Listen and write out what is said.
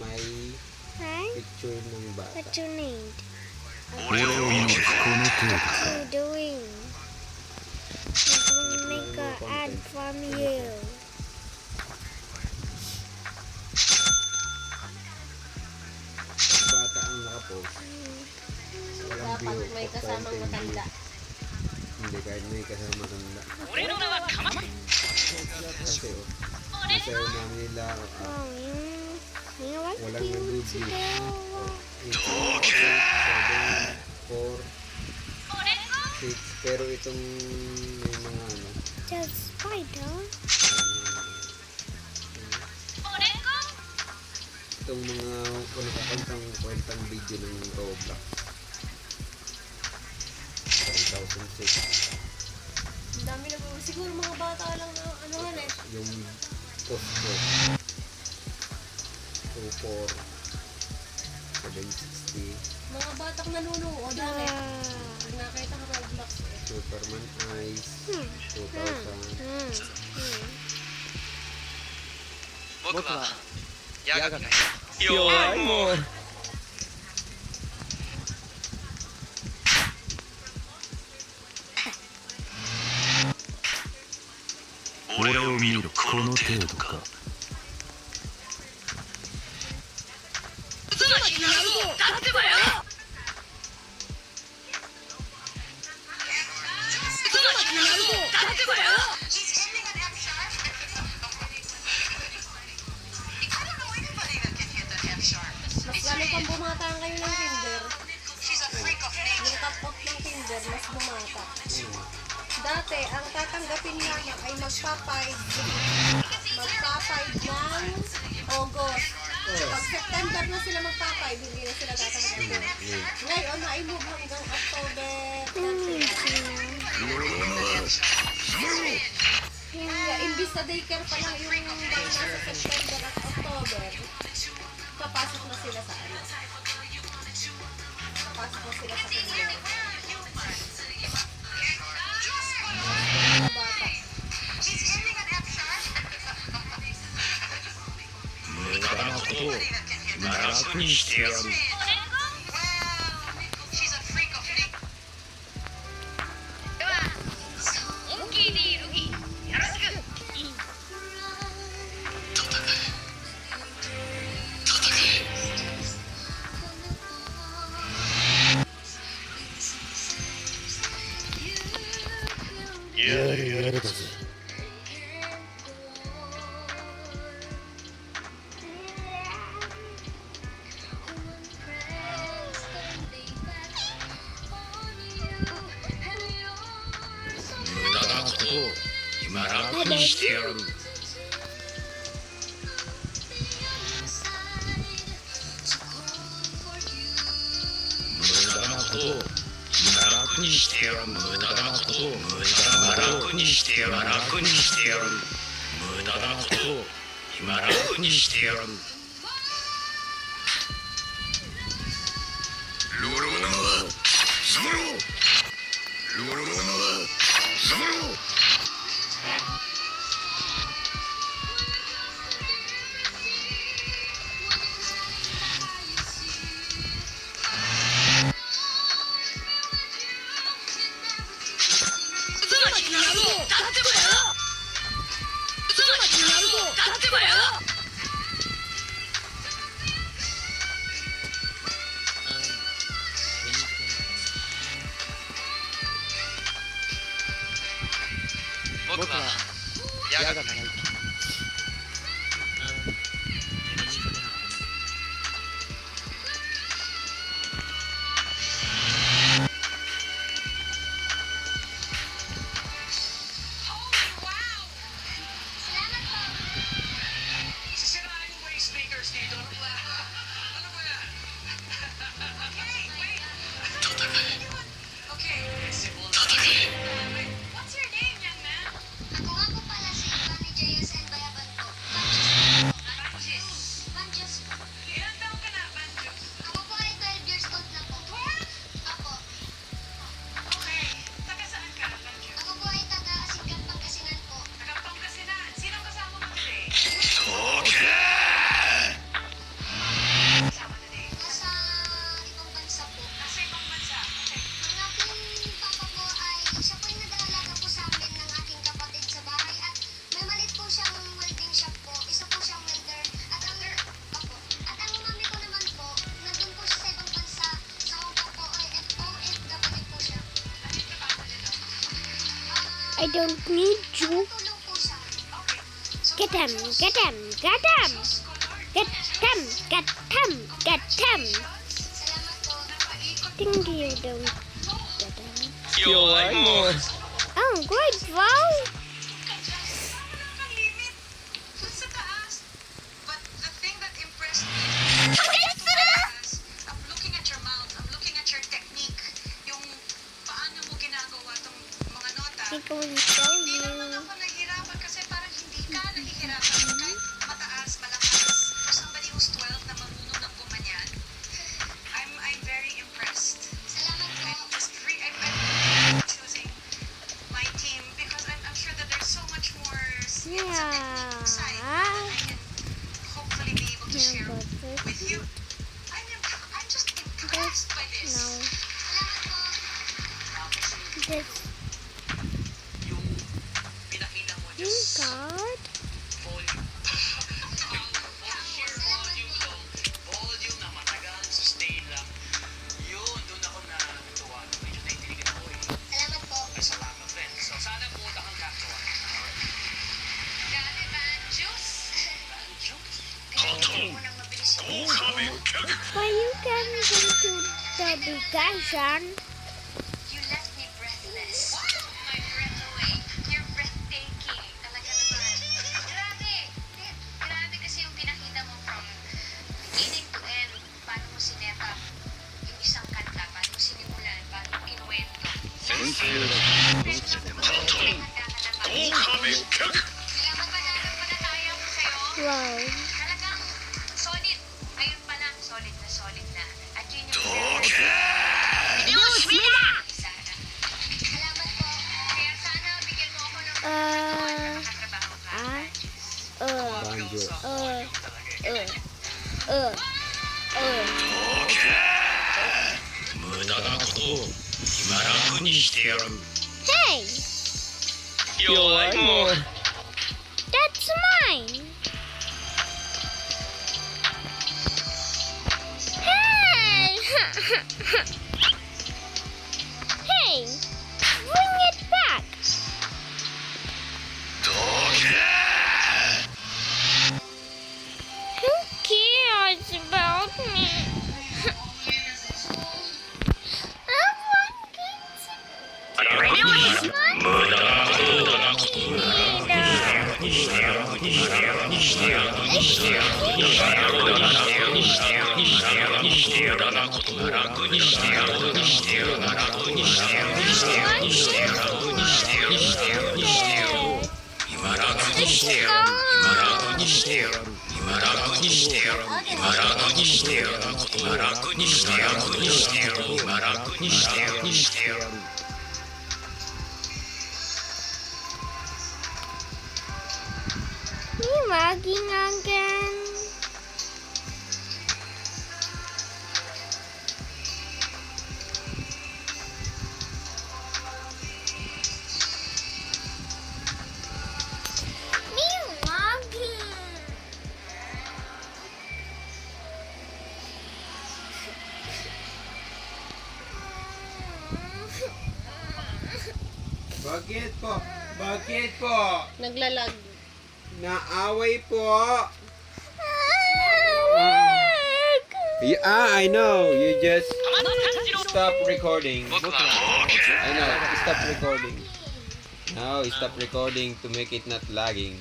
May picture ng bata. What's your name? 俺を見るこの程度 What are you doing? I'm gonna make an ad from you. Bata ang nakapost. Walang Dapat view. may kasamang matanda. Hindi, kahit may kasama matanda. 俺の名はカマ Kasi masayaw namin nila. Oh, you like Walang you nag-review. today? 4, 6, pero itong may mga ano, Just spider. itong mga kwentang video ng Roblox. 2006. Ang dami na po. Siguro mga bata lang na ano nga eh. Yung post ko. 24, 760, Mga batang nanonood. Dami. Pag nakita ko Roblox eh. Superman Eyes, 2000. 僕はヤガが弱いもん俺を見るこの程度かMas lalo pang bumata ang kayo ng Tinder. Yung cut-off ng Tinder, mas bumata. Dati, ang tatanggapin lamang ay magpapaid ng August. Pag September na sila magpapaid, hindi na sila tatanggapin. Ngayon, na-move hanggang October 30. Kaya, imbis na daycare pa lang yung nasa September at October, papasok na sila sa ano. Papasok na sila sa kinder. Bata. 無駄なことを楽にしてやる やれやれだぜ 無駄なことを楽にしてやる 無駄なことを楽にしてやる無駄なことを楽にしてやる楽にしてやる無駄なことを楽にしてやるロロナはザロロロナはザロ 僕は矢がない What's your name, young man? Ako nga po pala si Tony J. I don't need you. Get him, get him, get him. Get him, get him, get him. Think you don't get him. 弱いもん Oh, good, wow. But the thing that impressed me is I'm looking at your mouth, I'm looking at your technique, yung paano mo ginagawa tong mga nota. Ikaw ikaw Hindi naman yun. ako nahihirapan kasi parang hindi ka nahihirapan kahit mataas, malakas. For somebody who's 12 na marunong ng gumanyan, I'm very impressed. I'm choosing my team because I'm sure that there's so much more skill sa technique side that I can hopefully be able to share with you. I'm just impressed by this. No. This yung pinakita mo you just got. volume sheer volume na matagal sustain lang yun doon ako na natuwa medyo naitiligan ako eh Salamat po. ay salamat rin so sana pumunta kang kaktuwa Galing ba ang juice? Pinakita mo nang mabilis yung Why you can go to the vacation? You left me breathless. My breath away. You're breathtaking. Talaga naman. Grabe. Grabe kasi yung pinakita mo from beginning to end. Paano mo sineta yung isang kanta. Paano mo sinimulan. Paano mo kinuwento. Kailangan ba nalang panataya ko sa'yo? Wow. Talagang solid. Ngayon pa lang, solid na. At yun yung sana. Salamat po. Kaya sana bigyan mo ako ng makatrabaho ka. Ah. Banjo. Uh. 無駄なことを今楽にしてやる Hey, 弱いもん that's mine. Hey. Hey, bring it back. どけ Who cares about me? I want it. 無駄なことを楽にしてやるにしてやるにしてやるにしてやるにしてやるにしてやるにしてやるにしてやるにしてやる無駄なことを楽にしてやるにしてやる楽にしてやるにしてやるにしてやるにしてやるにしてやるにしてやる今楽にしてやる今楽にしてやる今楽にしてやる今楽にしてやる今楽にしてやるにしてやる今楽にしてやるにしてやる You mugging again? Me mugging. Bakit po? Bakit po? Naglalag. Naaway po. I know. You just stop recording. I know. Stop recording. No, stop recording to make it not lagging.